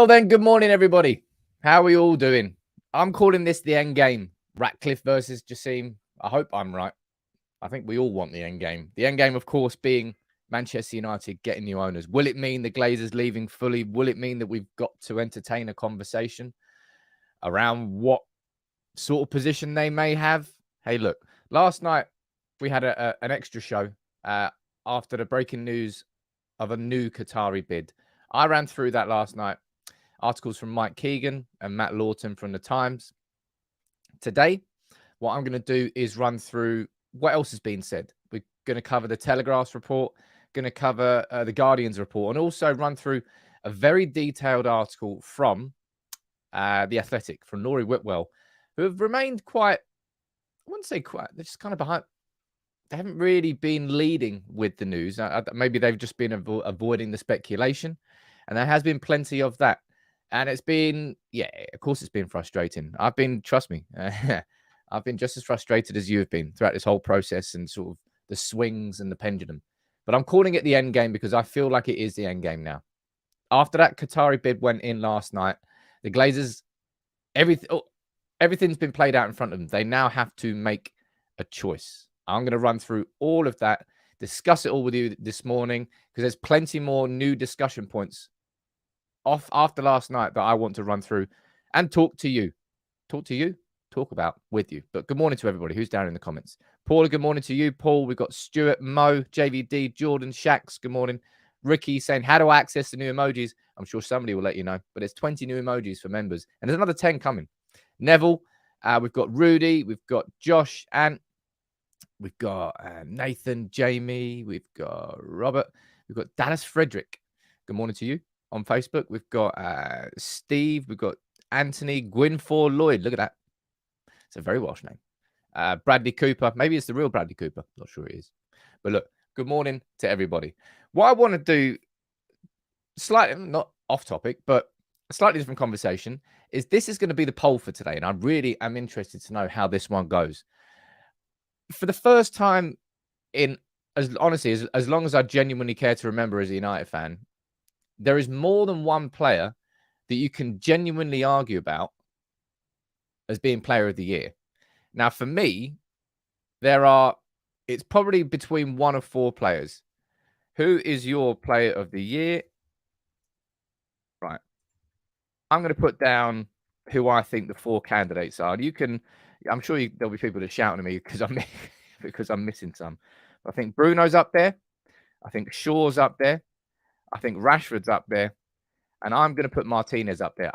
Well then, good morning, everybody. How are we all doing? I'm calling this the end game. Ratcliffe versus Jassim. I hope I'm right. I think we all want the end game. The end game, of course, being Manchester United getting new owners. Will it mean the Glazers leaving fully? Will it mean that we've got to entertain a conversation around what sort of position they may have? Hey, look, last night we had an extra show after the breaking news of a new Qatari bid. I ran through that last night. Articles from Mike Keegan and Matt Lawton from The Times. Today, what I'm going to do is run through what else has been said. We're going to cover the Telegraph's report, going to cover the Guardian's report, and also run through a very detailed article from The Athletic, from Laurie Whitwell, who have remained quite, I wouldn't say quite, they're just kind of behind. They haven't really been leading with the news. Maybe they've just been avoiding the speculation, and there has been plenty of that. And it's been, yeah, of course it's been frustrating. Trust me, I've been just as frustrated as you have been throughout this whole process and sort of the swings and the pendulum. But I'm calling it the end game because I feel like it is the end game now. After that Qatari bid went in last night, the Glazers, everything's been played out in front of them. They now have to make a choice. I'm going to run through all of that, discuss it all with you this morning because there's plenty more new discussion points off after last night that I want to run through and talk about with you. But good morning to everybody who's down in the comments. Paula, good morning to you. Paul, we've got Stuart, Mo, JVD, Jordan, Shax, good morning. Ricky saying, how do I access the new emojis? I'm sure somebody will let you know. But there's 20 new emojis for members. And there's another 10 coming. Neville, we've got Rudy, we've got Josh, and we've got Nathan, Jamie, we've got Robert, we've got Dallas Frederick. Good morning to you. On Facebook, we've got Steve, we've got Anthony, Gwynfor Lloyd. Look at that. It's a very Welsh name. Bradley Cooper. Maybe it's the real Bradley Cooper. Not sure it is. But look, good morning to everybody. What I want to do, slightly, not off topic, but a slightly different conversation, is this is going to be the poll for today. And I really am interested to know how this one goes. For the first time in, as long as I genuinely care to remember as a United fan, there is more than one player that you can genuinely argue about as being player of the year. Now, for me, it's probably between one of four players. Who is your player of the year? Right. I'm going to put down who I think the four candidates are. I'm sure there'll be people that shouting at me because I'm missing some. I think Bruno's up there. I think Shaw's up there. I think Rashford's up there, and I'm going to put Martinez up there.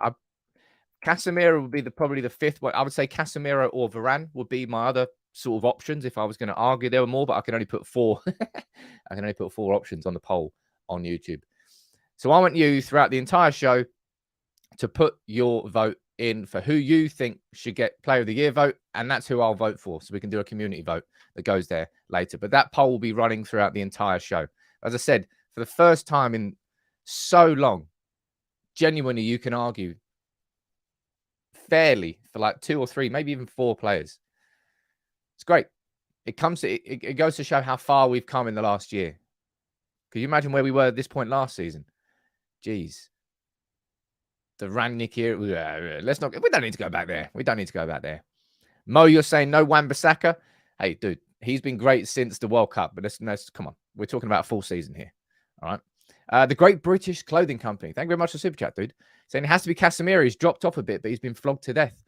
Casemiro would be probably the fifth one. I would say Casemiro or Varane would be my other sort of options if I was going to argue there were more, but I can only put four. I can only put four options on the poll on YouTube. So I want you throughout the entire show to put your vote in for who you think should get Player of the Year vote, and that's who I'll vote for. So we can do a community vote that goes there later. But that poll will be running throughout the entire show. As I said, for the first time in so long, genuinely, you can argue fairly for like two or three, maybe even four players. It's great. It goes to show how far we've come in the last year. Could you imagine where we were at this point last season? Jeez. The Rangnick here. We don't need to go back there. We don't need to go back there. Mo, you're saying no Wan-Bissaka? Hey, dude, he's been great since the World Cup, but let's come on. We're talking about a full season here. All right. The Great British Clothing Company. Thank you very much for Super Chat, dude. Saying it has to be Casemiro. He's dropped off a bit, but he's been flogged to death.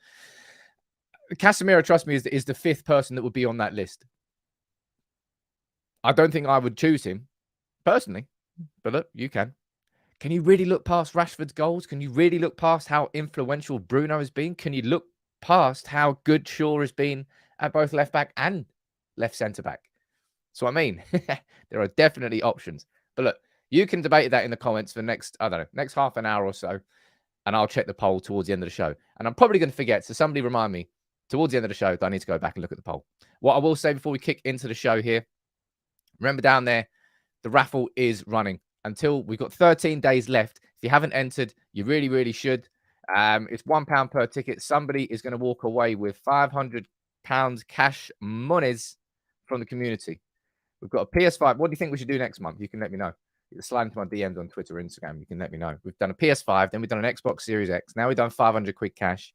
Casemiro, trust me, is the fifth person that would be on that list. I don't think I would choose him personally, but look, you can. Can you really look past Rashford's goals? Can you really look past how influential Bruno has been? Can you look past how good Shaw has been at both left back and left centre back? So I mean, there are definitely options. But look, you can debate that in the comments for next half an hour or so, and I'll check the poll towards the end of the show. And I'm probably going to forget, so somebody remind me towards the end of the show that I need to go back and look at the poll. What I will say before we kick into the show here, remember down there, the raffle is running until we've got 13 days left. If you haven't entered, you really, really should. It's £1 per ticket. Somebody is going to walk away with £500 cash monies from the community. We've got a PS5. What do you think we should do next month? You can let me know. slide into my DMs on Twitter or Instagram. You can let me know. We've done a PS5, then we've done an Xbox Series X. Now we've done 500 quid cash.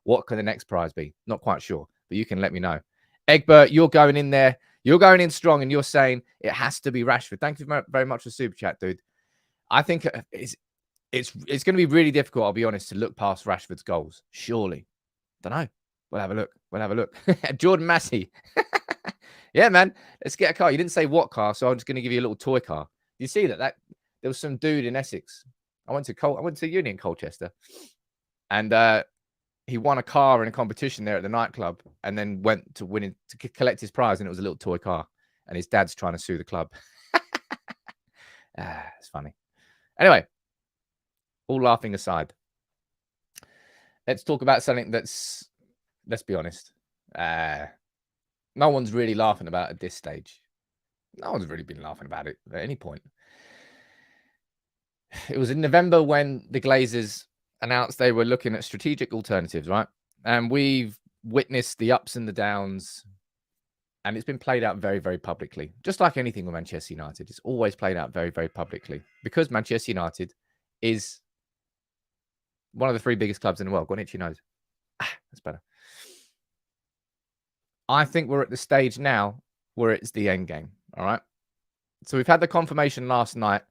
What can the next prize be? Not quite sure, but you can let me know. Egbert, you're going in there. You're going in strong, and you're saying it has to be Rashford. Thank you very much for super chat, dude. I think it's going to be really difficult, I'll be honest, to look past Rashford's goals. Surely. Don't know. We'll have a look. We'll have a look. Jordan Massey. Yeah, man. Let's get a car. You didn't say what car, so I'm just going to give you a little toy car. You see that there was some dude in Essex. I went to uni in Colchester, and he won a car in a competition there at the nightclub, and then went to collect his prize, and it was a little toy car. And his dad's trying to sue the club. It's funny. Anyway, all laughing aside, let's talk about something that's, let's be honest, no one's really laughing about at this stage. No one's really been laughing about it at any point. It was in November when the Glazers announced they were looking at strategic alternatives, right? And we've witnessed the ups and the downs, and it's been played out very, very publicly. Just like anything with Manchester United, it's always played out very, very publicly, because Manchester United is one of the 3 biggest clubs in the world. Go on, itchy nose. That's better. I think we're at the stage now where it's the end game. All right. So we've had the confirmation last night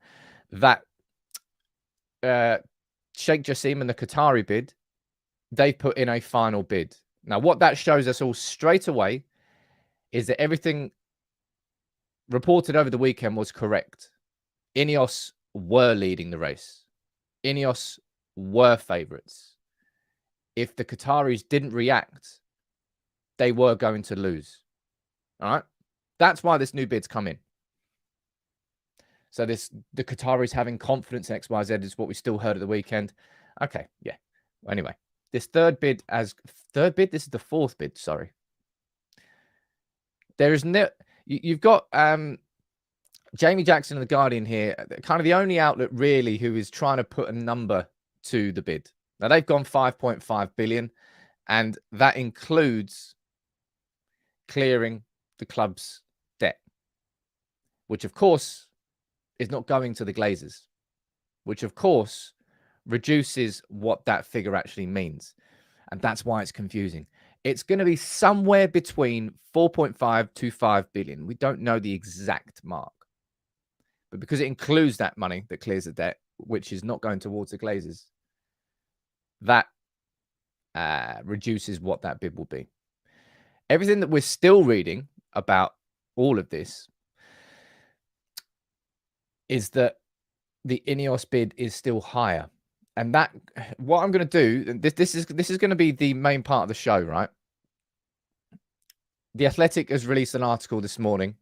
that Sheikh Jassim and the Qatari bid, they put in a final bid. Now, what that shows us all straight away is that everything reported over the weekend was correct. Ineos were leading the race. Ineos were favourites. If the Qataris didn't react, they were going to lose. All right. That's why this new bid's come in. So the Qataris having confidence in XYZ is what we still heard at the weekend. Okay. Yeah. Anyway, this third bid, this is the 4th bid. Sorry. There is no, you've got Jamie Jackson of The Guardian here, kind of the only outlet really who is trying to put a number to the bid. Now they've gone 5.5 billion, and that includes clearing the club's debt, which of course is not going to the Glazers, which of course reduces what that figure actually means. And that's why it's confusing. It's going to be somewhere between 4.5 to 5 billion. We don't know the exact mark, but because it includes that money that clears the debt, which is not going towards the Glazers, that reduces what that bid will be. Everything that we're still reading about all of this is that the Ineos bid is still higher. And that, what I'm going to do, this is going to be the main part of the show, right? The Athletic has released an article this morning,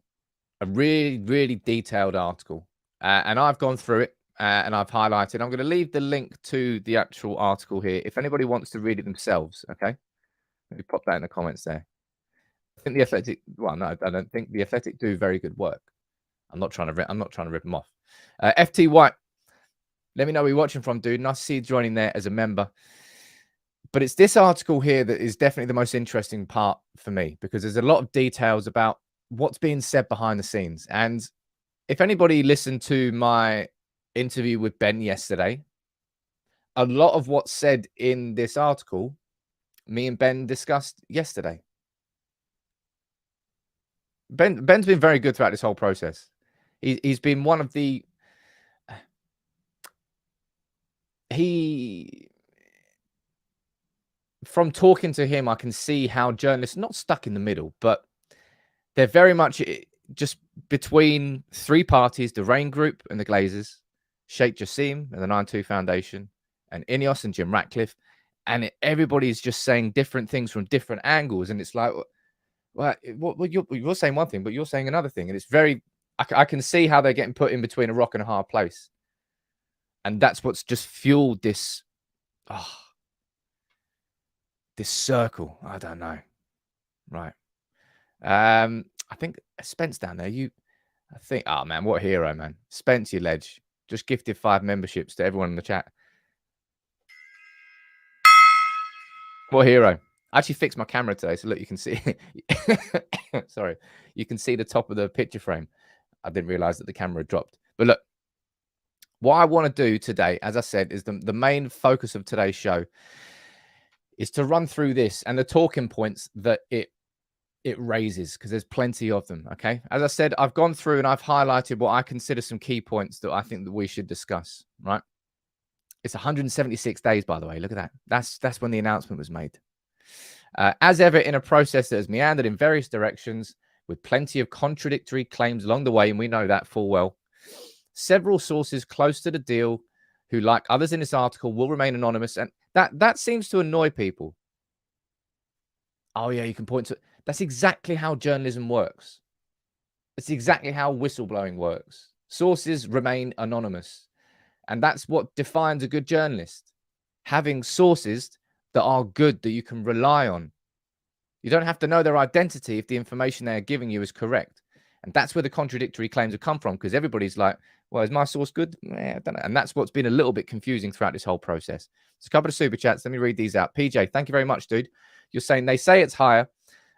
a really, really detailed article. And I've gone through it and I've highlighted. I'm going to leave the link to the actual article here if anybody wants to read it themselves. Okay. Let me pop that in the comments there. I think the Athletic, well, no, I don't think the Athletic do very good work. I'm not trying to rip them off. FT White, let me know where you're watching from, dude. Nice to see you joining there as a member. But it's this article here that is definitely the most interesting part for me, because there's a lot of details about what's being said behind the scenes. And if anybody listened to my interview with Ben yesterday, a lot of what's said in this article, me and Ben discussed yesterday. Ben's been very good throughout this whole process. He's been one of the... From talking to him, I can see how journalists, not stuck in the middle, but they're very much just between 3 parties, the Rain Group and the Glazers, Sheikh Jassim and the 9-2 Foundation, and Ineos and Jim Ratcliffe. And everybody's just saying different things from different angles. And it's like, well, you're saying one thing, but you're saying another thing. And it's very, I can see how they're getting put in between a rock and a hard place. And that's what's just fueled this, this circle. I don't know. Right. I think Spence down there, oh man, what a hero, man. Spence, you ledge. Just gifted 5 memberships to everyone in the chat. What a hero. I actually fixed my camera today, so look, you can see. Sorry. You can see the top of the picture frame. I didn't realize that the camera had dropped. But look, What I want to do today, as I said, is the main focus of today's show is to run through this and the talking points that it raises, because there's plenty of them. Okay. As I said, I've gone through and I've highlighted what I consider some key points that I think that we should discuss, right? It's 176 days, by the way. Look at that. That's when the announcement was made. As ever, in a process that has meandered in various directions with plenty of contradictory claims along the way, and we know that full well. Several sources close to the deal, who, like others in this article, will remain anonymous, and that seems to annoy people. Oh yeah, you can point to. That's exactly how journalism works. It's exactly how whistleblowing works. Sources remain anonymous. And that's what defines a good journalist. Having sources that are good, that you can rely on. You don't have to know their identity if the information they're giving you is correct. And that's where the contradictory claims have come from, because everybody's like, well, is my source good? I don't know. And that's what's been a little bit confusing throughout this whole process. There's a couple of super chats. Let me read these out. PJ, thank you very much, dude. You're saying they say it's higher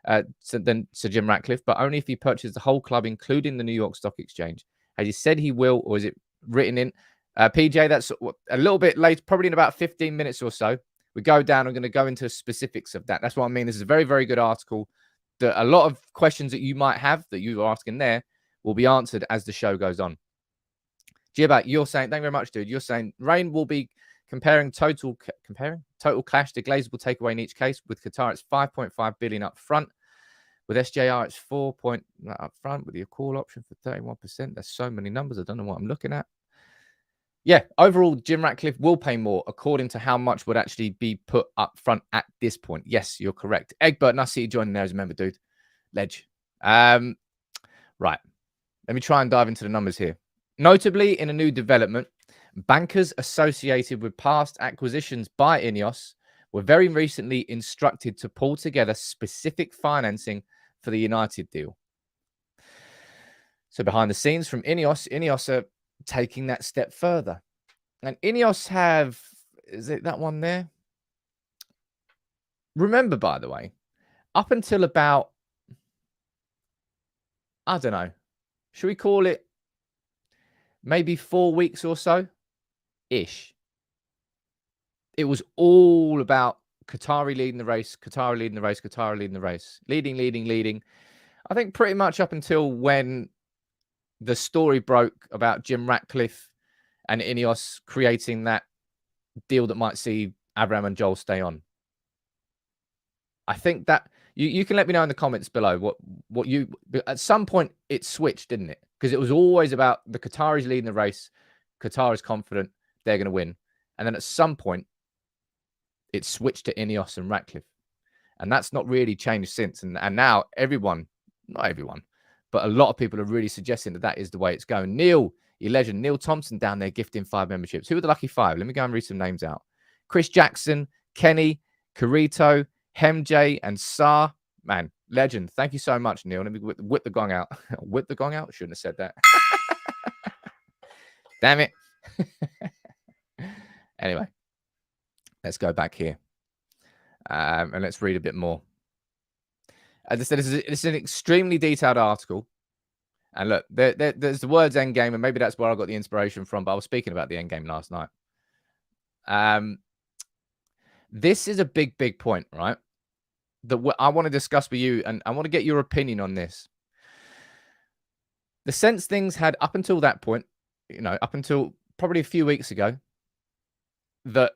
than Sir Jim Ratcliffe, but only if he purchases the whole club, including the New York Stock Exchange. Has he said he will, or is it written in? PJ, that's a little bit late, probably in about 15 minutes or so. We go down. I'm going to go into specifics of that. That's what I mean. This is a very, very good article. That a lot of questions that you might have that you are asking there will be answered as the show goes on. Jibat, you're saying, thank you very much, dude. You're saying Rain will be comparing total cash to Glazable takeaway in each case. With Qatar, it's 5.5 billion up front. With SJR, it's 4 point up front with your call option for 31%. There's so many numbers. I don't know what I'm looking at. Yeah, overall, Jim Ratcliffe will pay more according to how much would actually be put up front at this point. Yes, you're correct. Egbert, nice to see you joining there as a member, dude. Ledge. Right. Let me try and dive into the numbers here. Notably, in a new development, bankers associated with past acquisitions by Ineos were very recently instructed to pull together specific financing for the United deal. So behind the scenes from Ineos are taking that step further. And Ineos have, is it that one there? Remember, by the way, up until about, I don't know, should we call it maybe 4 weeks or so? Ish. It was all about Qatari leading the race, Qatari leading the race, Qatari leading the race. Leading. I think pretty much up until when the story broke about Jim Ratcliffe and Ineos creating that deal that might see Abraham and Joel stay on. I think that you can let me know in the comments below what you, at some point it switched, didn't it? Because it was always about the Qataris leading the race. Qatar is confident they're going to win. And then at some point it switched to Ineos and Ratcliffe. And that's not really changed since. And now everyone, not everyone, but a lot of people are really suggesting that that is the way it's going. Neil, your legend, Neil Thompson down there gifting 5 memberships. Who are the lucky 5? Let me go and read some names out. Chris Jackson, Kenny, Carito, Hemj, and Sa. Man, legend. Thank you so much, Neil. Let me whip the gong out. Whip the gong out? Shouldn't have said that. Damn it. Anyway, let's go back here. And let's read a bit more. As I said, this is an extremely detailed article. And look, there's the words endgame, and maybe that's where I got the inspiration from, but I was speaking about the endgame last night. This is a big, big point, right? That I want to discuss with you, and I want to get your opinion on this. The sense things had up until that point, up until probably a few weeks ago, that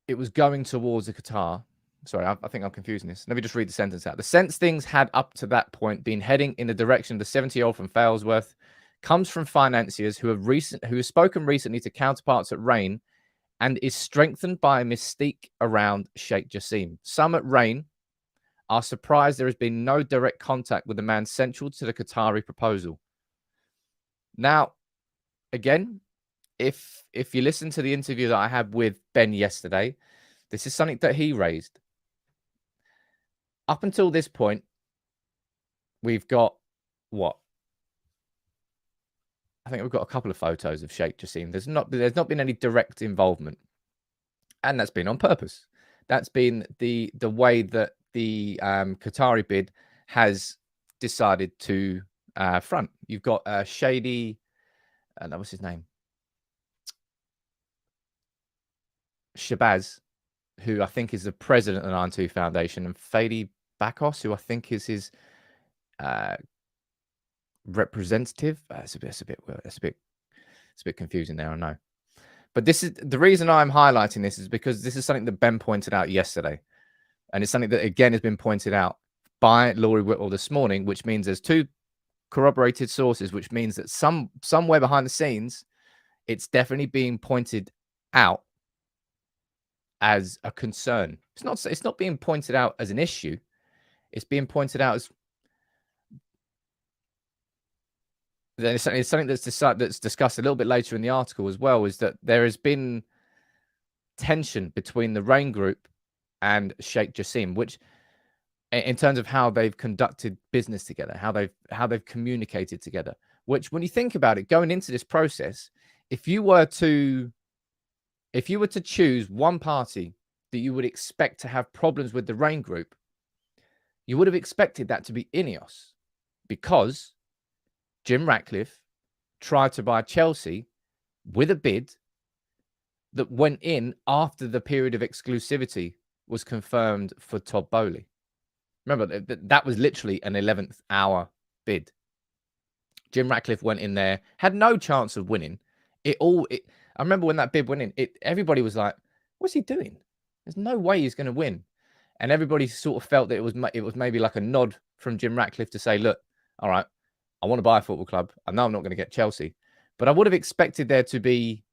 it was going towards the Qatar. Sorry, I think I'm confusing this. Let me just read the sentence out. The sense things had up to that point been heading in the direction of the 70-year-old from Failsworth comes from financiers who have spoken recently to counterparts at Rain and is strengthened by a mystique around Sheikh Jassim. Some at Rain are surprised there has been no direct contact with the man central to the Qatari proposal. Now, again, if you listen to the interview that I had with Ben yesterday, this is something that he raised. Up until this point, we've got what? I think we've got a couple of photos of Sheikh Jassim. There's not been any direct involvement, and that's been on purpose. That's been the way that the Qatari bid has decided to front. You've got shady what's his name? Shabazz, who I think is the president of the 92 Foundation, and Fadi Bakos, who I think is his representative. It's a bit confusing there, I know. But this is the reason I'm highlighting this, is because this is something that Ben pointed out yesterday, and it's something that again has been pointed out by Laurie Whitwell this morning, which means there's two corroborated sources, which means that somewhere behind the scenes, it's definitely being pointed out as a concern. It's not being pointed out as an issue. It's being pointed out as it's something that's discussed a little bit later in the article as well, is that there has been tension between the Rain Group and Sheikh Jassim, which in terms of how they've conducted business together, how they've communicated together, which when you think about it, going into this process, if you were to choose one party that you would expect to have problems with the Rain Group, you would have expected that to be Ineos, because Jim Ratcliffe tried to buy Chelsea with a bid that went in after the period of exclusivity was confirmed for Todd Boehly. Remember, that was literally an 11th hour bid. Jim Ratcliffe went in there, had no chance of winning. I remember when that bid went in, everybody was like, what's he doing? There's no way he's going to win. And everybody sort of felt that it was maybe like a nod from Jim Ratcliffe to say, look, all right, I want to buy a football club. I know I'm not going to get Chelsea, but I would have expected there to be,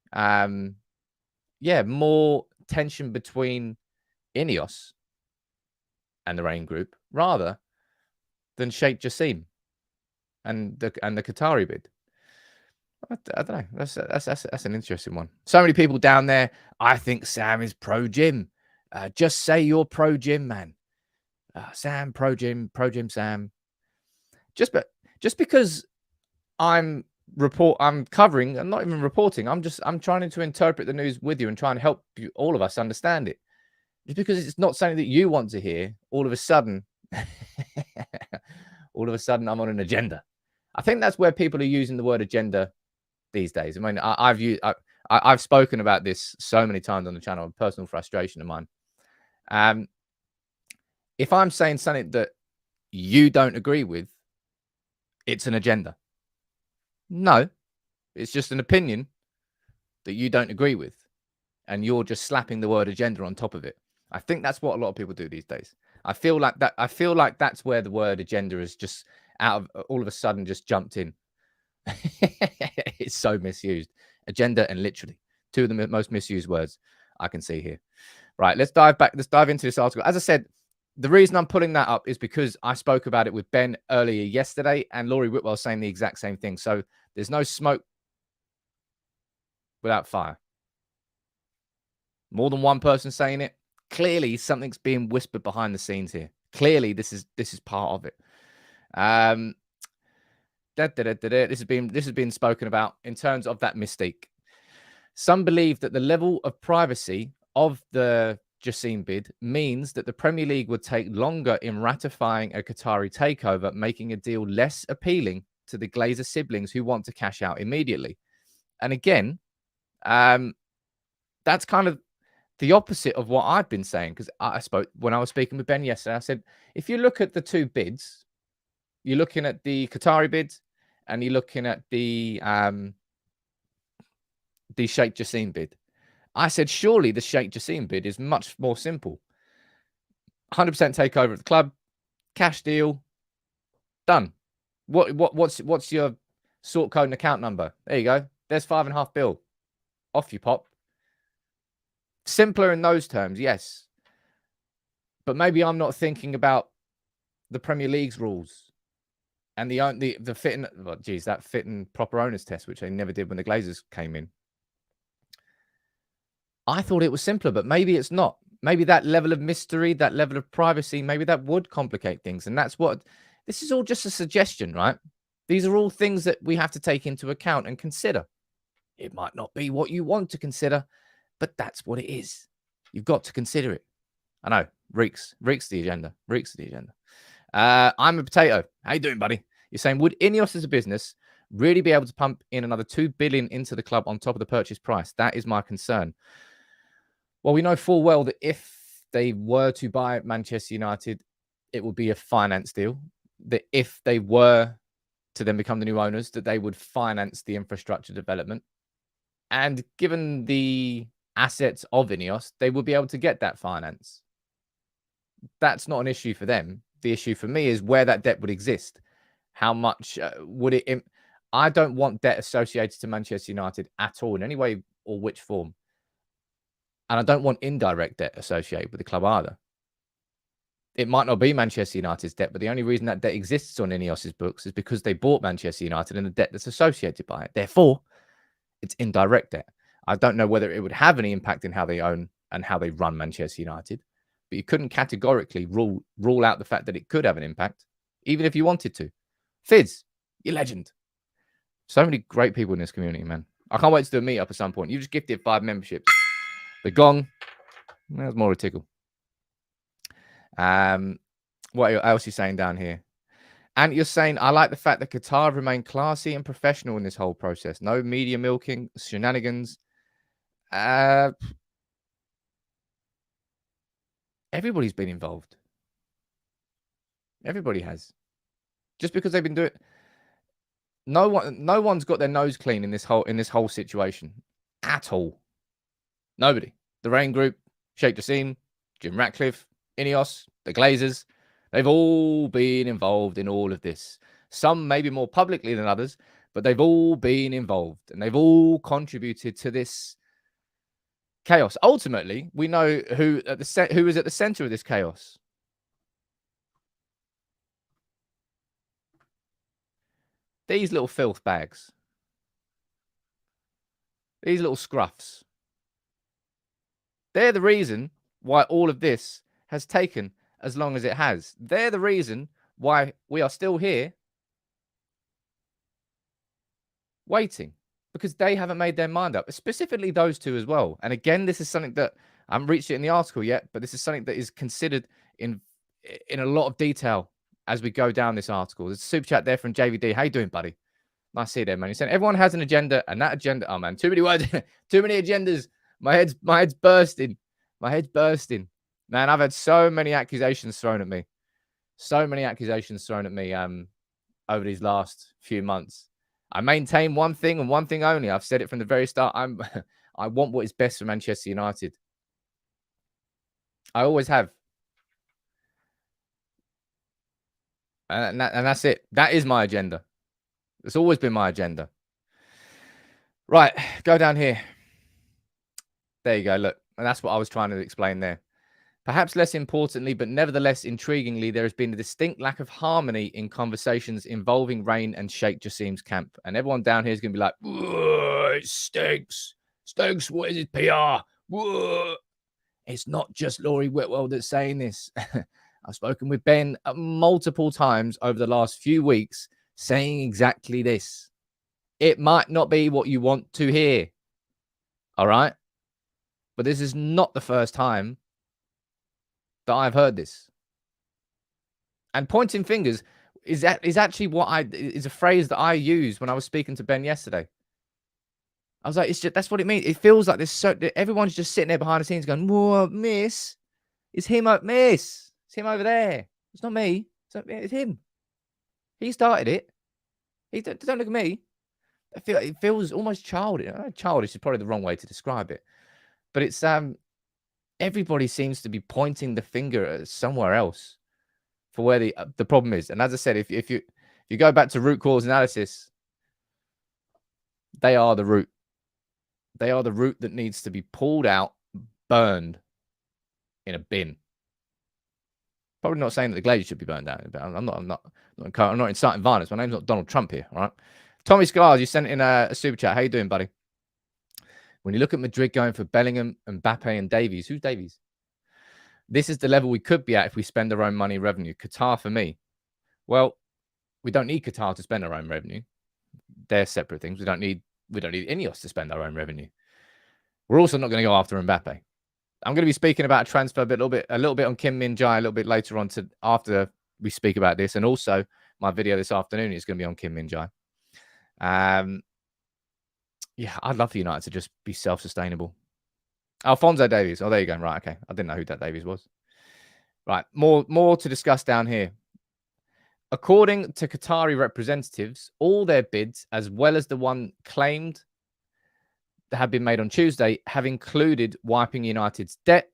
more tension between Ineos and the Rain Group rather than Sheikh Jassim and the Qatari bid. I don't know. That's an interesting one. So many people down there. I think Sam is pro Jim. Just say you're pro Jim, man. Sam, pro Jim, Sam. Just because I'm covering, I'm not even reporting. I'm trying to interpret the news with you and try and help all of us understand it. Just because it's not something that you want to hear, all of a sudden, I'm on an agenda. I think that's where people are using the word agenda these days. I mean, I've spoken about this so many times on the channel, a personal frustration of mine. If I'm saying something that you don't agree with, it's an agenda. No, it's just an opinion that you don't agree with, and you're just slapping the word agenda on top of it. I think that's what a lot of people do these days. I feel like that's where the word agenda is just all of a sudden just jumped in. It's so misused. Agenda and literally, two of the most misused words I can see here. Right, let's dive into this article. As I said, the reason I'm pulling that up is because I spoke about it with Ben earlier yesterday, and Laurie Whitwell saying the exact same thing. So there's no smoke without fire. More than one person saying it. Clearly, something's being whispered behind the scenes here. Clearly, this is part of it. This has been spoken about in terms of that mystique. Some believe that the level of privacy of the Jassim bid means that the Premier League would take longer in ratifying a Qatari takeover, making a deal less appealing to the Glazer siblings who want to cash out immediately. And again, that's kind of the opposite of what I've been saying, because I spoke when I was speaking with Ben yesterday. I said, if you look at the two bids, you're looking at the Qatari bid and you're looking at the Sheikh Jassim bid. I said, surely the Sheikh Jassim bid is much more simple. 100% takeover of the club, cash deal, done. What's your sort code and account number? There you go. There's $5.5 billion. Off you pop. Simpler in those terms, yes. But maybe I'm not thinking about the Premier League's rules and the fit and that fit and proper owners test, which they never did when the Glazers came in. I thought it was simpler, but maybe it's not. Maybe that level of mystery, that level of privacy, maybe that would complicate things. And that's what this is all just a suggestion, right? These are all things that we have to take into account and consider. It might not be what you want to consider, but that's what it is. You've got to consider it. I know. Reeks the agenda. I'm a potato. How you doing, buddy? You're saying, would Ineos as a business really be able to pump in another 2 billion into the club on top of the purchase price? That is my concern. Well, we know full well that if they were to buy Manchester United, it would be a finance deal. That if they were to then become the new owners, that they would finance the infrastructure development. And given the assets of Ineos, they would be able to get that finance. That's not an issue for them. The issue for me is where that debt would exist. How much would it... I don't want debt associated to Manchester United at all in any way or which form. And I don't want indirect debt associated with the club either. It might not be Manchester United's debt, but the only reason that debt exists on Ineos's books is because they bought Manchester United and the debt that's associated by it. Therefore, it's indirect debt. I don't know whether it would have any impact in how they own and how they run Manchester United, but you couldn't categorically rule out the fact that it could have an impact, even if you wanted to. Fizz, you're legend. So many great people in this community, man. I can't wait to do a meetup at some point. You just gifted 5 memberships. The gong, that's more a tickle. What else are you saying down here? And you're saying, I like the fact that Qatar remained classy and professional in this whole process. No media milking, shenanigans. Everybody's been involved. Everybody has. Just because they've been doing it. No one's got their nose clean in this whole situation at all. Nobody. The Rain Group, Sheikh Jassim, Jim Ratcliffe, Ineos, the Glazers, they've all been involved in all of this. Some maybe more publicly than others, but they've all been involved and they've all contributed to this chaos. Ultimately, we know who is at the center of this chaos. These little filth bags. These little scruffs. They're the reason why all of this has taken as long as it has. They're the reason why we are still here waiting, because they haven't made their mind up, specifically those two as well. And again, this is something that I haven't reached it in the article yet, but this is something that is considered in a lot of detail as we go down this article. There's a super chat there from JVD. How you doing, buddy? Nice to see you there, man. He said everyone has an agenda, and that agenda, oh man, too many words, too many agendas. My head's bursting. My head's bursting. Man, I've had so many accusations thrown at me. So many accusations thrown at me over these last few months. I maintain one thing and one thing only. I've said it from the very start. I want what is best for Manchester United. I always have. And that's it. That is my agenda. It's always been my agenda. Right, go down here. There you go. Look, and that's what I was trying to explain there. Perhaps less importantly, but nevertheless intriguingly, there has been a distinct lack of harmony in conversations involving Rain and Sheikh Jassim's camp. And everyone down here is going to be like, it stinks. Stinks. What is it, PR? Whoa. It's not just Laurie Whitwell that's saying this. I've spoken with Ben multiple times over the last few weeks saying exactly this. It might not be what you want to hear. All right? But this is not the first time that I've heard this. And pointing fingers is actually is a phrase that I used when I was speaking to Ben yesterday. I was like, it's just, that's what it means. It feels like everyone's just sitting there behind the scenes going, whoa, miss. It's him, miss. It's him over there. It's not me. It's him. He started it. Don't look at me. It feels almost childish. Childish is probably the wrong way to describe it. But it's everybody seems to be pointing the finger at somewhere else for where the problem is. And as I said, if you go back to root cause analysis, they are the root. They are the root that needs to be pulled out, burned in a bin. Probably not saying that the Glazers should be burned out. I'm not inciting violence. My name's not Donald Trump here, all right? Tommy Scars, you sent in a super chat. How you doing, buddy? When you look at Madrid going for Bellingham, Mbappe, and Davies, who's Davies? This is the level we could be at if we spend our own money revenue. Qatar for me. Well, we don't need Qatar to spend our own revenue. They're separate things. We don't need Ineos to spend our own revenue. We're also not going to go after Mbappe. I'm going to be speaking about a transfer a little bit on Kim Min-jae a little bit later on after we speak about this, and also my video this afternoon is going to be on Kim Min-jae. Yeah, I'd love for United to just be self-sustainable. Alphonso Davies. Oh, there you go. Right, okay. I didn't know who that Davies was. Right, more to discuss down here. According to Qatari representatives, all their bids, as well as the one claimed that had been made on Tuesday, have included wiping United's debt,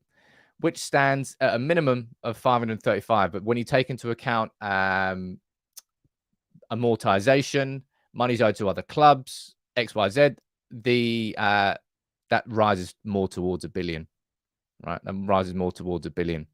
which stands at a minimum of 535. But when you take into account amortization, monies owed to other clubs, XYZ, that rises more towards $1 billion. Right, that rises more towards $1 billion.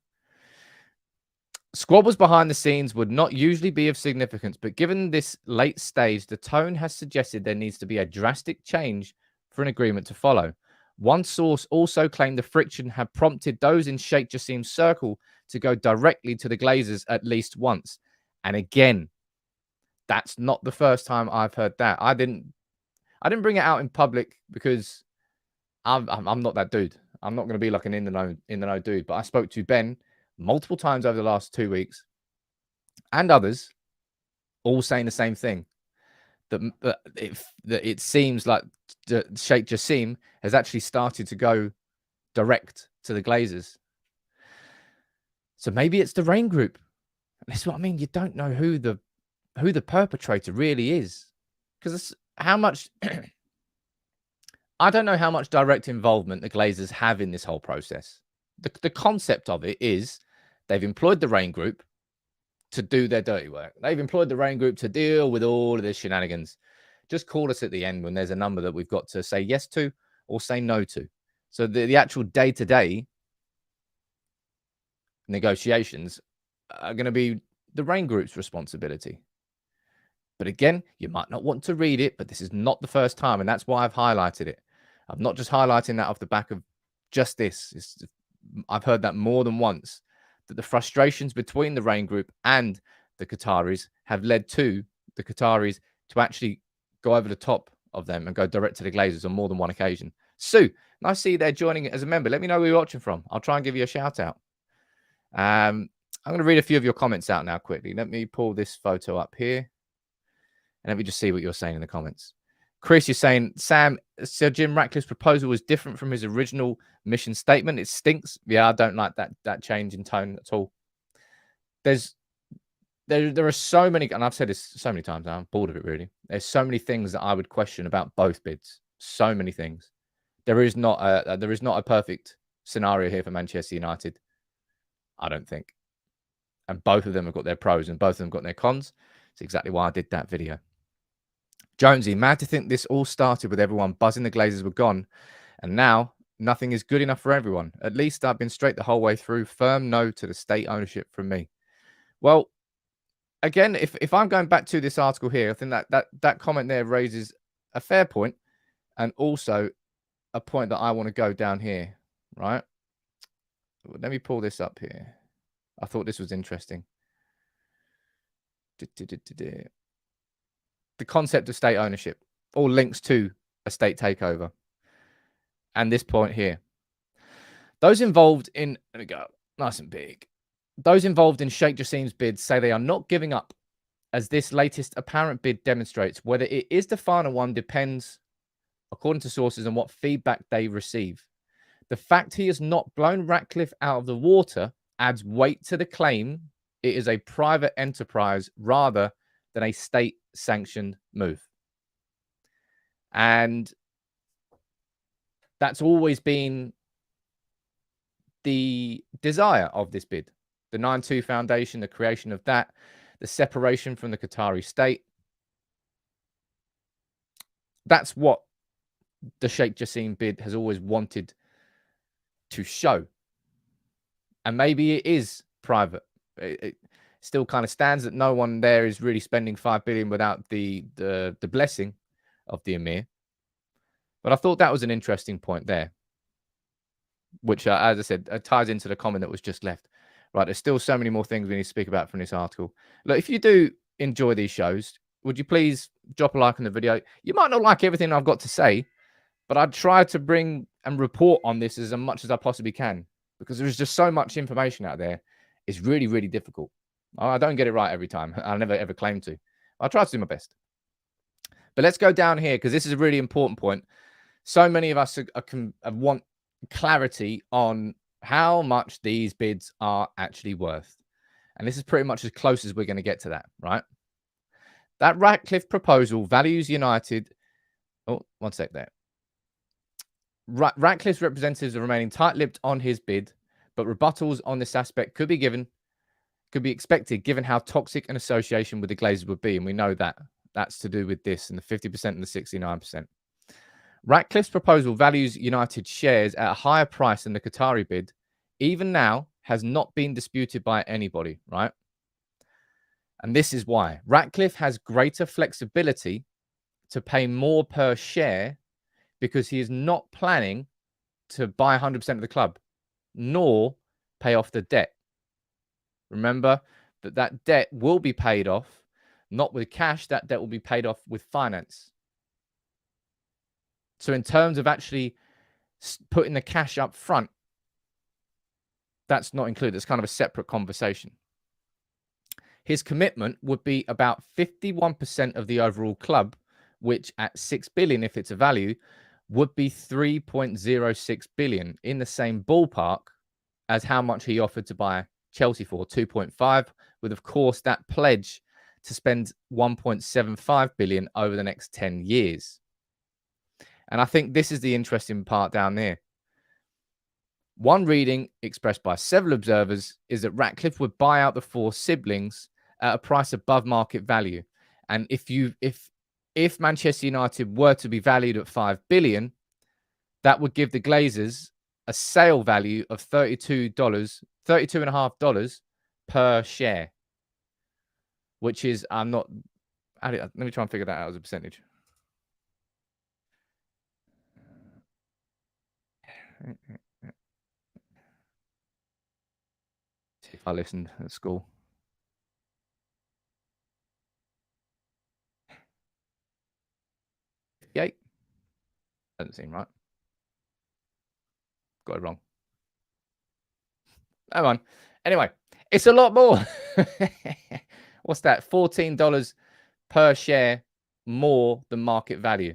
Squabbles behind the scenes would not usually be of significance, but given this late stage, the tone has suggested there needs to be a drastic change for an agreement to follow. One source also claimed the friction had prompted those in Sheikh Jassim's circle to go directly to the Glazers at least once. And again, that's not the first time I've heard that. I didn't bring it out in public because I'm not that dude. I'm not going to be like an in the know dude. But I spoke to Ben multiple times over the last 2 weeks, and others, all saying the same thing. That it seems like Sheikh Jassim has actually started to go direct to the Glazers. So maybe it's the Rain Group. That's what I mean. You don't know who the perpetrator really is, because how much. I don't know how much direct involvement the Glazers have in this whole process. The concept of it is they've employed the Rain Group to do their dirty work. They've employed the Rain Group to deal with all of this shenanigans. Just call us at the end when there's a number that we've got to say yes to or say no to. So the actual day-to-day negotiations are going to be the Rain Group's responsibility. But again, you might not want to read it, but this is not the first time, and that's why I've highlighted it. I'm not just highlighting that off the back of just this. I've heard that more than once, that the frustrations between the Rain Group and the Qataris have led to the Qataris to actually go over the top of them and go direct to the Glazers on more than one occasion. Sue, nice to see you there joining it as a member. Let me know where you're watching from. I'll try and give you a shout out. I'm going to read a few of your comments out now quickly. Let me pull this photo up here. And let me just see what you're saying in the comments. Chris, you're saying, Sam, Sir Jim Ratcliffe's proposal was different from his original mission statement. It stinks. Yeah, I don't like that change in tone at all. There are so many, and I've said this so many times now, I'm bored of it really. There's so many things that I would question about both bids. So many things. There is not a perfect scenario here for Manchester United, I don't think. And both of them have got their pros and both of them got their cons. It's exactly why I did that video. Jonesy, mad to think this all started with everyone buzzing the Glazers were gone, and now nothing is good enough for everyone. At least I've been straight the whole way through. Firm no to the state ownership from me. Well, again, if I'm going back to this article here, I think that comment there raises a fair point, and also a point that I want to go down here, right? Let me pull this up here. I thought this was interesting. The concept of state ownership, all links to a state takeover. And this point here. Those involved in, let me go, nice and big. Those involved in Sheikh Jassim's bid say they are not giving up, as this latest apparent bid demonstrates. Whether it is the final one depends, according to sources, on what feedback they receive. The fact he has not blown Ratcliffe out of the water adds weight to the claim it is a private enterprise rather than a state-sanctioned move. And that's always been the desire of this bid. The 9-2 Foundation, the creation of that, the separation from the Qatari state. That's what the Sheikh Jassim bid has always wanted to show. And maybe it is private. It still kind of stands that no one there is really spending $5 billion without the blessing of the Emir. But I thought that was an interesting point there, which, as I said, ties into the comment that was just left. Right, there's still so many more things we need to speak about from this article. Look, if you do enjoy these shows, would you please drop a like on the video? You might not like everything I've got to say, but I try to bring and report on this as much as I possibly can, because there's just so much information out there. It's really, really difficult. I don't get it right every time. I never, ever claim to. I try to do my best. But let's go down here because this is a really important point. So many of us want clarity on how much these bids are actually worth. And this is pretty much as close as we're going to get to that, right? That Ratcliffe proposal values United. Oh, one sec there. Ratcliffe's representatives are remaining tight-lipped on his bid, but rebuttals on this aspect could be expected given how toxic an association with the Glazers would be. And we know that that's to do with this and the 50% and the 69%. Ratcliffe's proposal values United shares at a higher price than the Qatari bid, even now has not been disputed by anybody, right? And this is why. Ratcliffe has greater flexibility to pay more per share because he is not planning to buy 100% of the club, nor pay off the debt. Remember that debt will be paid off, not with cash. That debt will be paid off with finance. So in terms of actually putting the cash up front, that's not included. It's kind of a separate conversation. His commitment would be about 51% of the overall club, which at 6 billion, if it's a value, would be 3.06 billion, in the same ballpark as how much he offered to buy Chelsea for, 2.5, with, of course, that pledge to spend 1.75 billion over the next 10 years. And I think this is the interesting part down there. One reading expressed by several observers is that Ratcliffe would buy out the four siblings at a price above market value. And if Manchester United were to be valued at 5 billion, that would give the Glazers a sale value of $32.5 per share, which is, let me try and figure that out as a percentage. See if I listened at school. 58. Doesn't seem right. Got it wrong. Hang on. Anyway, it's a lot more. What's that? $14 per share more than market value.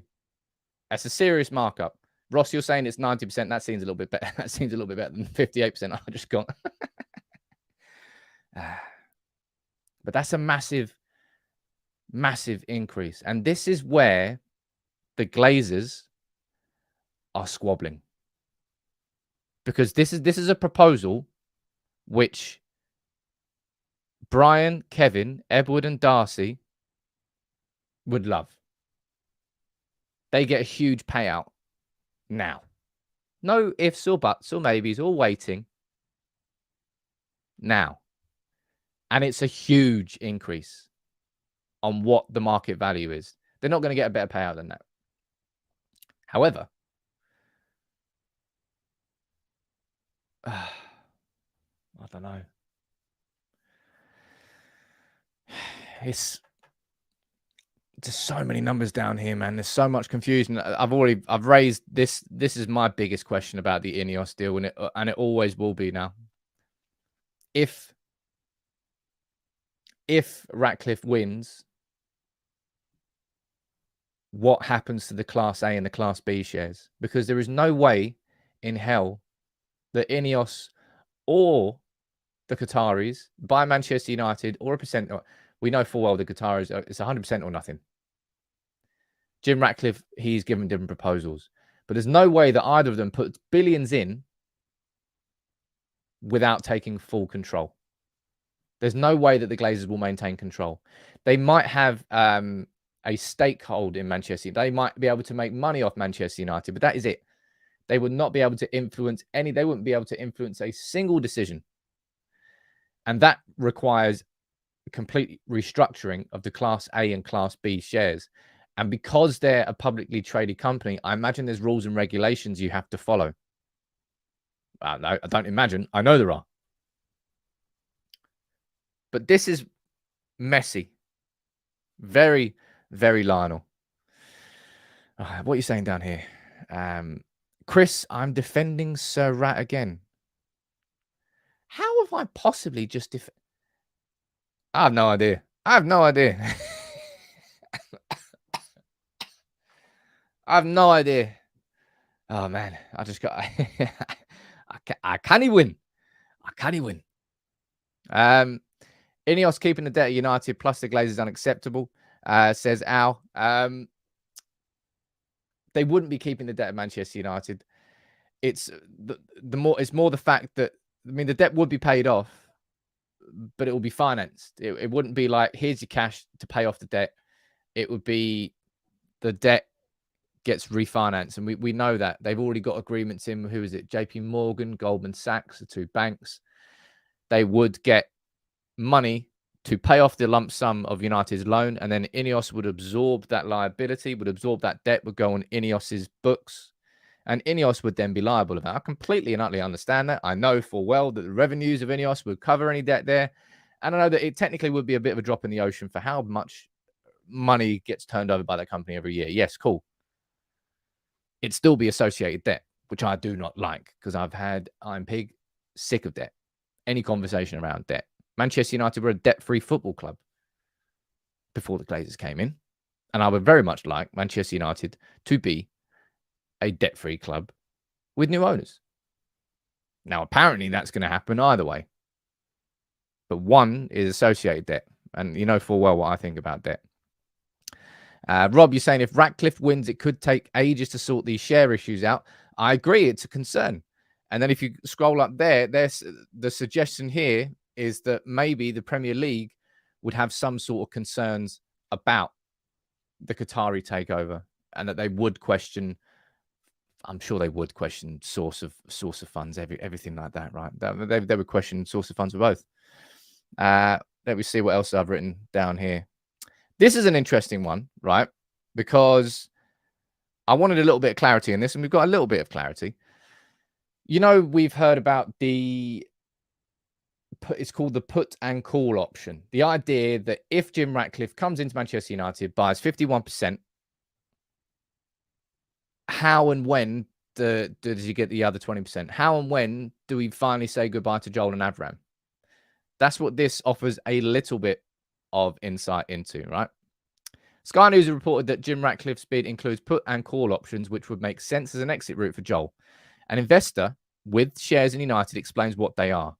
That's a serious markup. Ross, you're saying it's 90%. That seems a little bit better. That seems a little bit better than 58% I just got. But that's a massive, massive increase. And this is where the Glazers are squabbling. Because this is a proposal which Brian, Kevin, Edward, and Darcy would love. They get a huge payout now. No ifs or buts or maybes or waiting. Now. And it's a huge increase on what the market value is. They're not going to get a better payout than that. However, I don't know. It's just so many numbers down here, man. There's so much confusion. I've raised this. This is my biggest question about the Ineos deal, and it always will be now. If Ratcliffe wins, what happens to the Class A and the Class B shares? Because there is no way in hell that Ineos or the Qataris buy Manchester United or a percent. We know full well the Qataris, it's 100% or nothing. Jim Ratcliffe, he's given different proposals. But there's no way that either of them puts billions in without taking full control. There's no way that the Glazers will maintain control. They might have a stakehold in Manchester. They might be able to make money off Manchester United, but that is it. They would not be able to influence they wouldn't be able to influence a single decision. And that requires a complete restructuring of the Class A and Class B shares. And because they're a publicly traded company, I imagine there's rules and regulations you have to follow. No, I don't imagine. I know there are. But this is messy. Very, very Lionel. What are you saying down here? Chris, I'm defending Sir Rat again. How have I possibly just I have no idea. I have no idea. I have no idea. Oh man, I just got. I can't even win. I can't even win. Ineos keeping the debt at United plus the Glazers unacceptable, says Al. They wouldn't be keeping the debt at Manchester United. It's it's more the fact that, I mean, the debt would be paid off, but it will be financed. It wouldn't be like, here's your cash to pay off the debt. It would be the debt gets refinanced. And we know that. They've already got agreements in. Who is it? JP Morgan, Goldman Sachs, the two banks. They would get money to pay off the lump sum of United's loan, and then Ineos would absorb that liability, would absorb that debt, would go on Ineos's books, and Ineos would then be liable of that. I completely and utterly understand that. I know full well that the revenues of Ineos would cover any debt there, and I know that it technically would be a bit of a drop in the ocean for how much money gets turned over by that company every year. Yes, cool. It'd still be associated debt, which I do not like, because I'm sick of debt. Any conversation around debt. Manchester United were a debt-free football club before the Glazers came in. And I would very much like Manchester United to be a debt-free club with new owners. Now, apparently that's going to happen either way. But one is associated debt. And you know full well what I think about debt. Rob, you're saying if Ratcliffe wins, it could take ages to sort these share issues out. I agree. It's a concern. And then if you scroll up there's the suggestion here is that maybe the Premier League would have some sort of concerns about the Qatari takeover, and that they would question. I'm sure they would question source of funds, everything like that, right? They would question source of funds for both. Let me see what else I've written down here. This is an interesting one, right? Because I wanted a little bit of clarity in this, and we've got a little bit of clarity. You know, we've heard about it's called the put and call option. The idea that if Jim Ratcliffe comes into Manchester United, buys 51%, how and when does he get the other 20%? How and when do we finally say goodbye to Joel and Avram? That's what this offers a little bit of insight into, right? Sky News has reported that Jim Ratcliffe's bid includes put and call options, which would make sense as an exit route for Joel. An investor with shares in United explains what they are.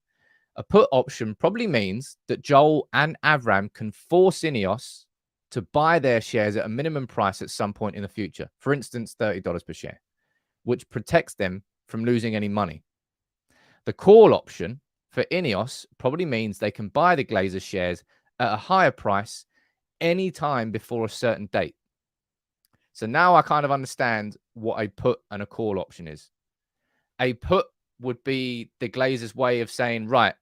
A put option probably means that Joel and Avram can force Ineos to buy their shares at a minimum price at some point in the future. For instance, $30 per share, which protects them from losing any money. The call option for Ineos probably means they can buy the Glazers shares at a higher price any time before a certain date. So now I kind of understand what a put and a call option is. A put would be the Glazers' way of saying, right,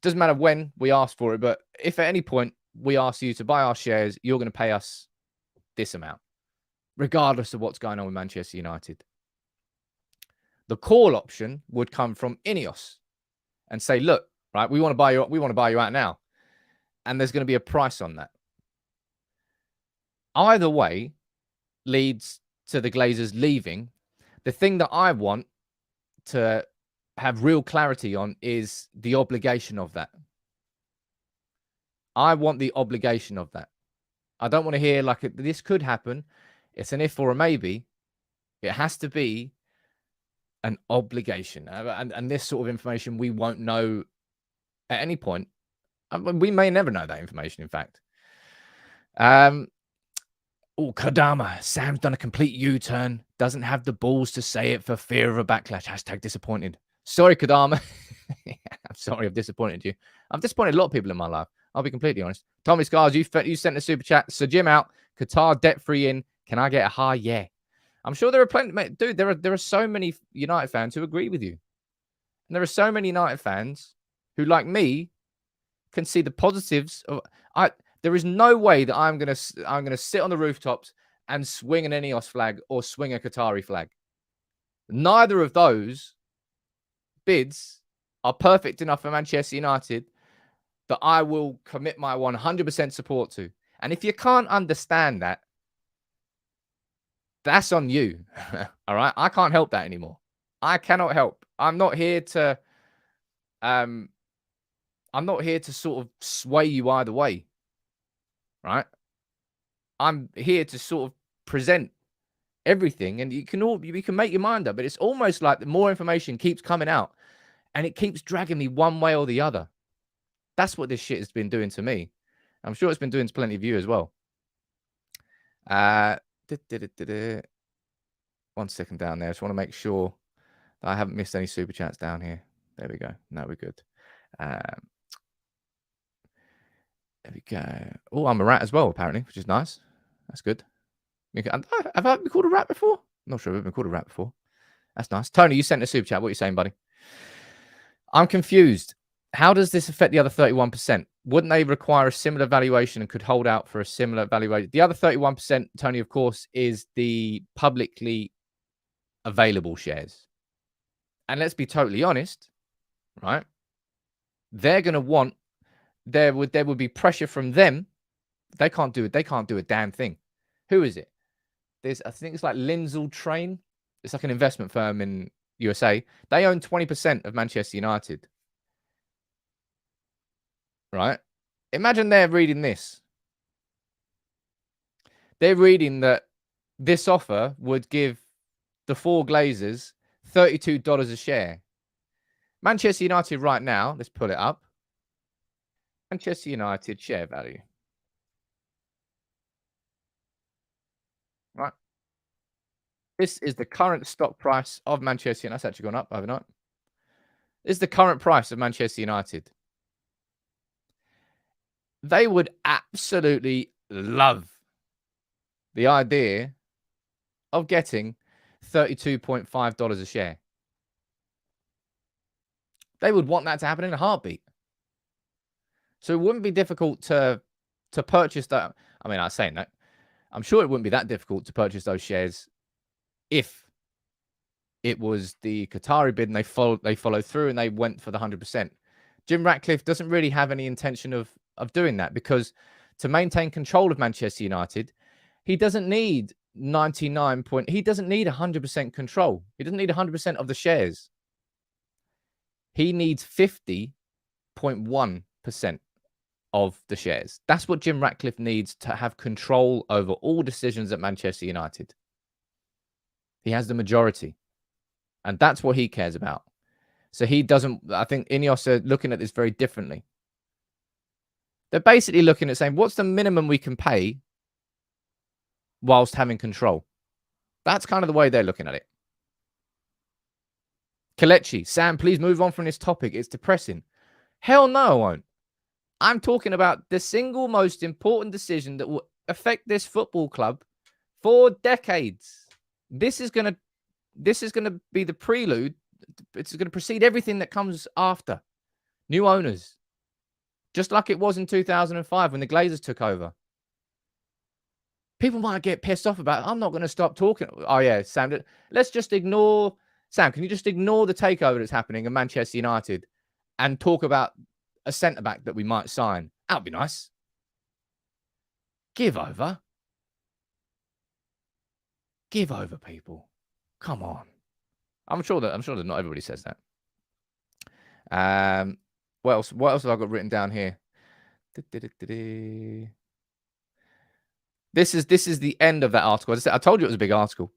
doesn't matter when we ask for it, but if at any point we ask you to buy our shares, you're going to pay us this amount, regardless of what's going on with Manchester United. The call option would come from Ineos and say, look, right, we want to buy you out now. And there's going to be a price on that. Either way leads to the Glazers leaving. The thing that I want to have real clarity on is the obligation of that. I want the obligation of that. I don't want to hear like this could happen. It's an if or a maybe. It has to be an obligation. And this sort of information we won't know at any point. I mean, we may never know that information, in fact. Kodama, Sam's done a complete U-turn. Doesn't have the balls to say it for fear of a backlash. # disappointed. Sorry, Kodama. I'm sorry I've disappointed you. I've disappointed a lot of people in my life. I'll be completely honest. Tommy Scars, you sent a super chat. So Jim out. Qatar debt-free in. Can I get a high? Yeah. I'm sure there are plenty. Mate, dude, there are so many United fans who agree with you. And there are so many United fans who, like me, can see the positives of. There is no way that I'm gonna sit on the rooftops and swing an Ineos flag or swing a Qatari flag. Neither of those bids are perfect enough for Manchester United that I will commit my 100% support to. And if you can't understand that, that's on you. All right, I can't help that anymore. I cannot help. I'm not here to sort of sway you either way. Right? I'm here to sort of present everything, and you can make your mind up. But it's almost like the more information keeps coming out, and it keeps dragging me one way or the other. That's what this shit has been doing to me. I'm sure it's been doing to plenty of you as well. 1 second down there. I just want to make sure that I haven't missed any super chats down here. There we go. No, we're good. There we go. Oh, I'm a rat as well, apparently, which is nice. That's good. Have I been called a rat before? I'm not sure I've been called a rat before. That's nice. Tony, you sent a super chat. What are you saying, buddy? I'm confused. How does this affect the other 31%? Wouldn't they require a similar valuation and could hold out for a similar valuation? The other 31%, Tony, of course, is the publicly available shares. And let's be totally honest, right? They're going to want, there would be pressure from them. They can't do it. They can't do a damn thing. Who is it? I think it's like Lindsay Train. It's like an investment firm in USA. They own 20% of Manchester United. Right? Imagine they're reading this. They're reading that this offer would give the four Glazers $32 a share. Manchester United right now, let's pull it up. Manchester United share value. Right. This is the current stock price of Manchester United. That's actually gone up overnight. This is the current price of Manchester United. They would absolutely love the idea of getting $32.5 a share. They would want that to happen in a heartbeat. So it wouldn't be difficult to purchase that. I mean, I was saying that. I'm sure it wouldn't be that difficult to purchase those shares if it was the Qatari bid and they followed through and they went for the 100%. Jim Ratcliffe doesn't really have any intention of doing that, because to maintain control of Manchester United, he doesn't need 99 point. He doesn't need 100% control. He doesn't need 100% of the shares. He needs 50.1% of the shares. That's what Jim Ratcliffe needs to have control over all decisions at Manchester United. He has the majority, and that's what he cares about. So he doesn't. I think Ineos are looking at this very differently. They're basically looking at saying, what's the minimum we can pay whilst having control? That's kind of the way they're looking at it. Kalechi, Sam, please move on from this topic. It's depressing. Hell no, I won't. I'm talking about the single most important decision that will affect this football club for decades. This is going to be the prelude. It's going to precede everything that comes after. New owners. Just like it was in 2005 when the Glazers took over. People might get pissed off about it. I'm not going to stop talking. Oh, yeah, Sam. Let's just ignore... Sam, can you just ignore the takeover that's happening in Manchester United and talk about a centre-back that we might sign? That would be nice. Give over. Give over, people. Come on. I'm sure that not everybody says that. What else have I got written down here? This is the end of that article. I told you it was a big article.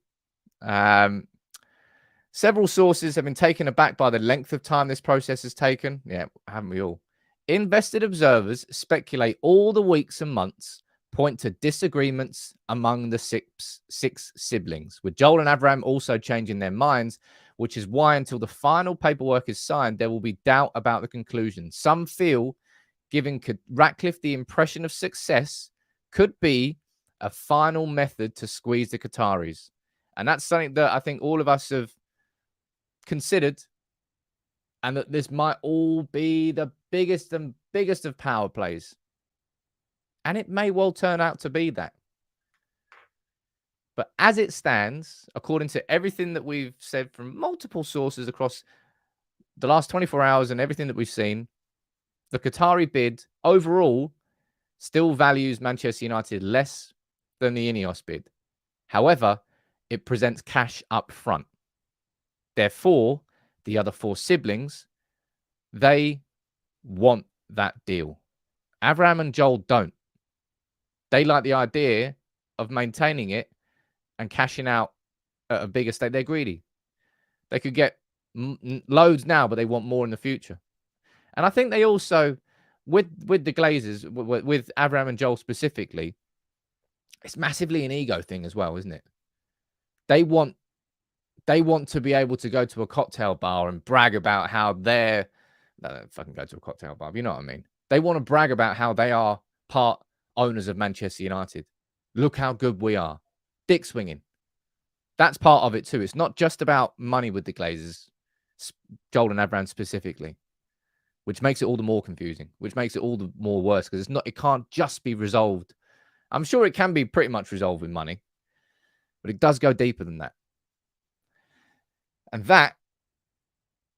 Several sources have been taken aback by the length of time this process has taken. Yeah, haven't we all? Invested observers speculate all the weeks and months point to disagreements among the six siblings, with Joel and Avram also changing their minds, which is why until the final paperwork is signed, there will be doubt about the conclusion. Some feel giving Ratcliffe the impression of success could be a final method to squeeze the Qataris. And that's something that I think all of us have considered, and that this might all be the biggest of power plays. And it may well turn out to be that. But as it stands, according to everything that we've said from multiple sources across the last 24 hours and everything that we've seen, the Qatari bid overall still values Manchester United less than the Ineos bid. However, it presents cash up front. Therefore, the other four siblings, they want that deal. Avram and Joel don't. They like the idea of maintaining it and cashing out at a bigger stake. They're greedy. They could get loads now, but they want more in the future. And I think they also, with the Glazers, with Abraham and Joel specifically, it's massively an ego thing as well, isn't it? They want to be able to go to a cocktail bar and brag about how they're... No, don't fucking go to a cocktail bar. You know what I mean? They want to brag about how they are part owners of Manchester United. Look how good we are. Dick swinging. That's part of it too. It's not just about money with the Glazers, Joel and Abraham specifically, which makes it all the more confusing, which makes it all the more worse, because it can't just be resolved. I'm sure it can be pretty much resolved with money, but it does go deeper than that. And that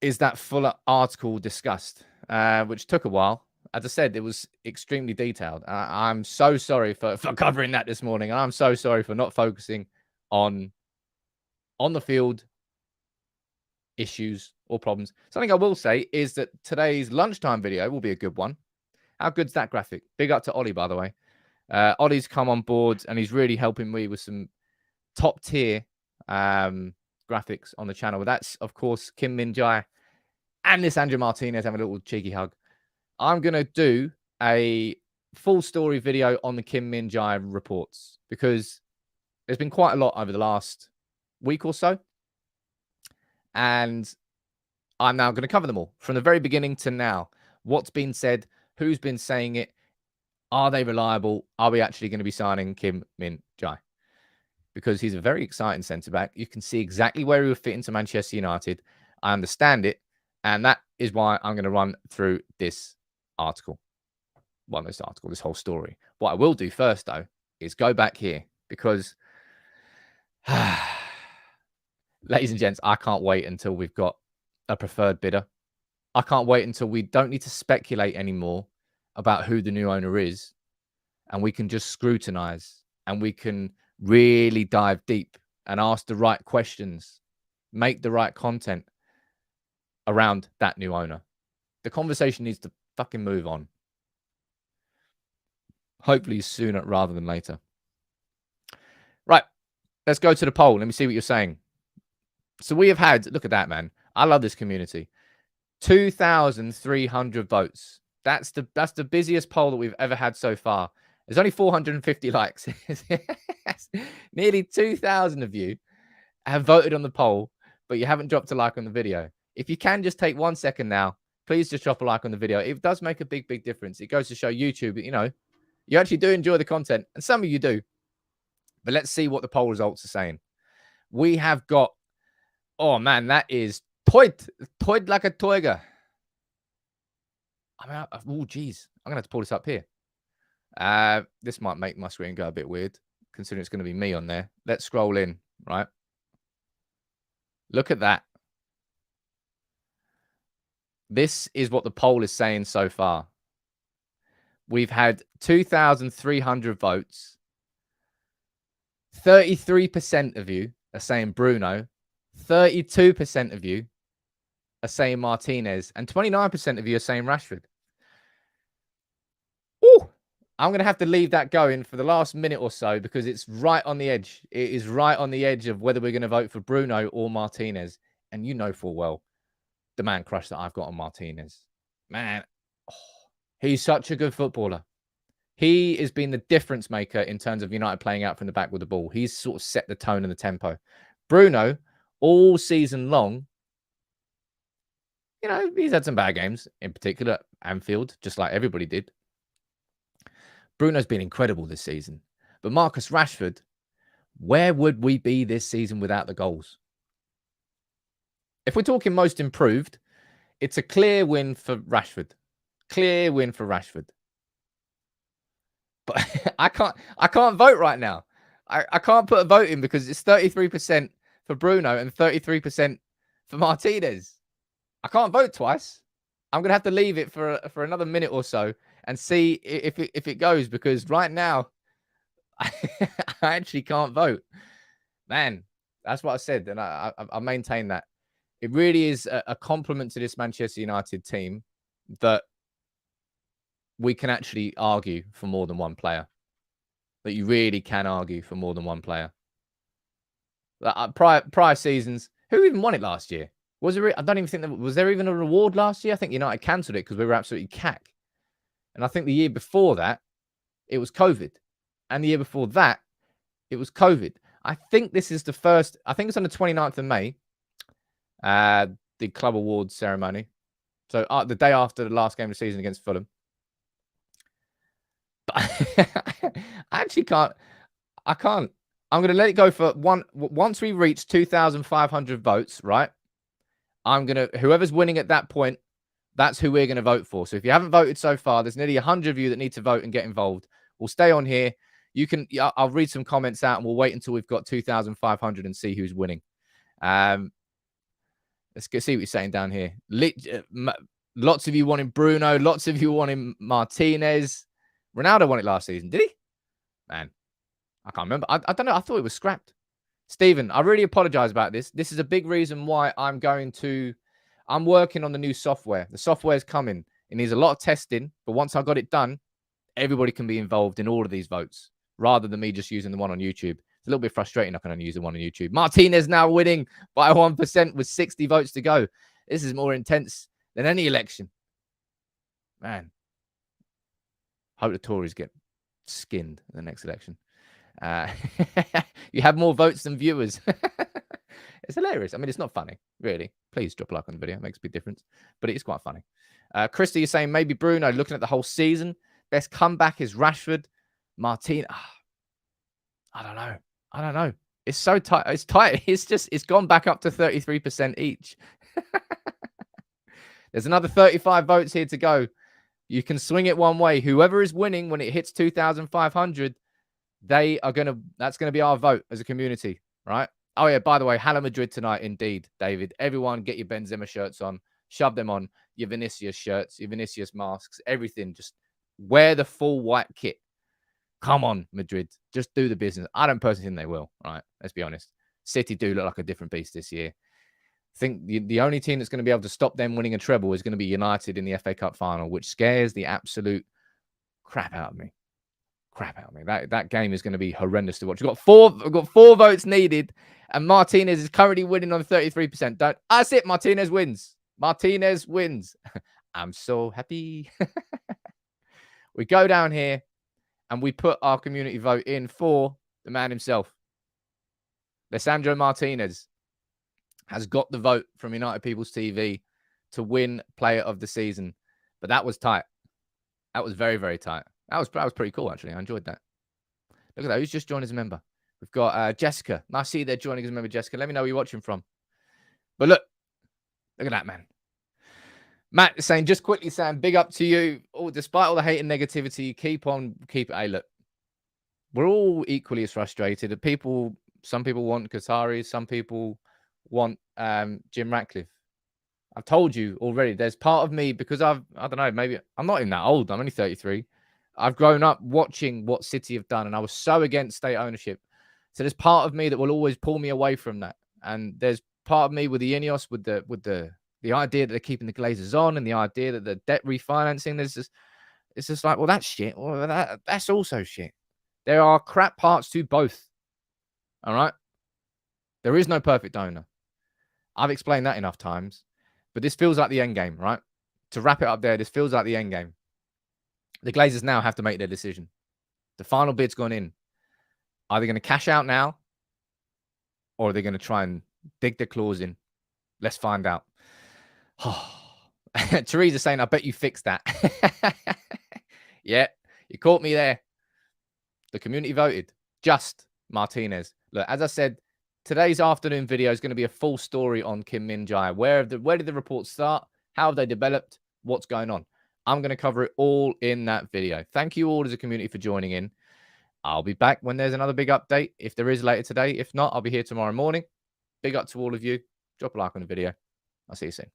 is that fuller article discussed, which took a while. As I said, it was extremely detailed. I'm so sorry for covering that this morning. And I'm so sorry for not focusing on the field issues or problems. Something I will say is that today's lunchtime video will be a good one. How good's that graphic? Big up to Ollie, by the way. Ollie's come on board and he's really helping me with some top tier graphics on the channel. That's, of course, Kim Min-jae and this Andrew Martinez having a little cheeky hug. I'm going to do a full story video on the Kim Min-jae reports, because there's been quite a lot over the last week or so. And I'm now going to cover them all from the very beginning to now. What's been said, who's been saying it, are they reliable? Are we actually going to be signing Kim Min-jae? Because he's a very exciting centre-back. You can see exactly where he would fit into Manchester United. I understand it. And that is why I'm going to run through this article. Well, this article, this whole story. What I will do first, though, is go back here, because, ladies and gents, I can't wait until we've got a preferred bidder. I can't wait until we don't need to speculate anymore about who the new owner is, and we can just scrutinize, and we can really dive deep and ask the right questions, make the right content around that new owner. The conversation needs to fucking move on. Hopefully sooner rather than later. Right, let's go to the poll. Let me see what you're saying. So we have had, look at that, man. I love this community. 2,300 votes. That's the busiest poll that we've ever had so far. There's only 450 likes. Nearly 2,000 of you have voted on the poll, but you haven't dropped a like on the video. If you can just take 1 second now, please just drop a like on the video. It does make a big, big difference. It goes to show YouTube that, you know, you actually do enjoy the content, and some of you do. But let's see what the poll results are saying. We have got, oh man, that is toid like a toiger. I mean, oh geez, I'm gonna have to pull this up here. This might make my screen go a bit weird, considering it's going to be me on there. Let's scroll in, right? Look at that. This is what the poll is saying so far. We've had 2,300 votes. 33% of you are saying Bruno. 32% of you are saying Martinez. And 29% of you are saying Rashford. Ooh, I'm going to have to leave that going for the last minute or so, because it's right on the edge. It is right on the edge of whether we're going to vote for Bruno or Martinez. And you know full well the man crush that I've got on Martinez. Man, he's such a good footballer. He has been the difference maker in terms of United playing out from the back with the ball. He's sort of set the tone and the tempo. Bruno, all season long, you know, he's had some bad games, in particular Anfield, just like everybody did. Bruno's been incredible this season. But Marcus Rashford, where would we be this season without the goals? If we're talking most improved, it's a clear win for Rashford. Clear win for Rashford. But I can't vote right now. I can't put a vote in because it's 33% for Bruno and 33% for Martinez. I can't vote twice. I'm gonna have to leave it for another minute or so and see if it goes, because right now I actually can't vote. Man, that's what I said, and I maintain that. It really is a compliment to this Manchester United team that we can actually argue for more than one player. That you really can argue for more than one player. Prior seasons. Who even won it last year? Was there? I don't even think was there even a reward last year. I think United cancelled it because we were absolutely cack. And I think the year before that, it was COVID, and the year before that, it was COVID. I think this is the first. I think it's on the 29th of May. The club awards ceremony. So the day after the last game of the season against Fulham. But I actually can't. I can't. I'm going to let it go for one. Once we reach 2,500 votes, right? I'm going to, whoever's winning at that point, that's who we're going to vote for. So if you haven't voted so far, there's nearly 100 of you that need to vote and get involved. We'll stay on here. You can, I'll read some comments out and we'll wait until we've got 2,500 and see who's winning. Let's go see what you're saying down here. Lots of you wanting Bruno. Lots of you wanting Martinez. Ronaldo won it last season. Did he? Man, I can't remember. I don't know. I thought it was scrapped. Stephen, I really apologize about this. This is a big reason why I'm working on the new software. The software's coming. It needs a lot of testing, but once I got it done, everybody can be involved in all of these votes rather than me just using the one on YouTube. It's a little bit frustrating. I can only use the one on YouTube. Martinez now winning by 1% with 60 votes to go. This is more intense than any election. Man, hope the Tories get skinned in the next election. You have more votes than viewers. It's hilarious. I mean, it's not funny, really. Please drop a like on the video. It makes a big difference. But it is quite funny. Christy is saying maybe Bruno, looking at the whole season. Best comeback is Rashford. Martin. I don't know. It's so tight. It's tight. It's gone back up to 33% each. There's another 35 votes here to go. You can swing it one way. Whoever is winning when it hits 2,500, that's going to be our vote as a community, right? Oh, yeah, by the way, Hala Madrid tonight, indeed, David. Everyone get your Benzema shirts on. Shove them on. Your Vinicius shirts, your Vinicius masks, everything. Just wear the full white kit. Come on, Madrid. Just do the business. I don't personally think they will, right? Let's be honest. City do look like a different beast this year. I think the only team that's going to be able to stop them winning a treble is going to be United in the FA Cup final, which scares the absolute crap out of me. That game is going to be horrendous to watch. We've got four votes needed, and Martinez is currently winning on 33%. That's it. Martinez wins. I'm so happy. We go down here and we put our community vote in for the man himself. Lisandro Martinez has got the vote from United People's TV to win Player of the Season. But that was tight. That was very, very tight. That was pretty cool, actually. I enjoyed that. Look at that. Who's just joined as a member? We've got Jessica. Nice to see you there joining as a member, Jessica. Let me know where you're watching from. But look at that, man. Matt is saying, just quickly, Sam, big up to you. Oh, despite all the hate and negativity, keep it. Hey, look, we're all equally as frustrated. Some people want Qataris. Some people want Jim Ratcliffe. I've told you already, there's part of me, because I don't know, maybe I'm not even that old. I'm only 33. I've grown up watching what City have done, and I was so against state ownership. So there's part of me that will always pull me away from that. And there's part of me with the Ineos, with the idea that they're keeping the Glazers on, and the idea that the debt refinancing, it's just like, well, that's shit. Well, that's also shit. There are crap parts to both. All right? There is no perfect owner. I've explained that enough times. But this feels like the end game, right? To wrap it up there, this feels like the end game. The Glazers now have to make their decision. The final bid's gone in. Are they going to cash out now? Or are they going to try and dig their claws in? Let's find out. Teresa saying, I bet you fixed that. Yeah, you caught me there. The community voted. Just Martinez. Look, as I said, today's afternoon video is going to be a full story on Kim Min-jae. Where did the reports start? How have they developed? What's going on? I'm going to cover it all in that video. Thank you all as a community for joining in. I'll be back when there's another big update. If there is later today. If not, I'll be here tomorrow morning. Big up to all of you. Drop a like on the video. I'll see you soon.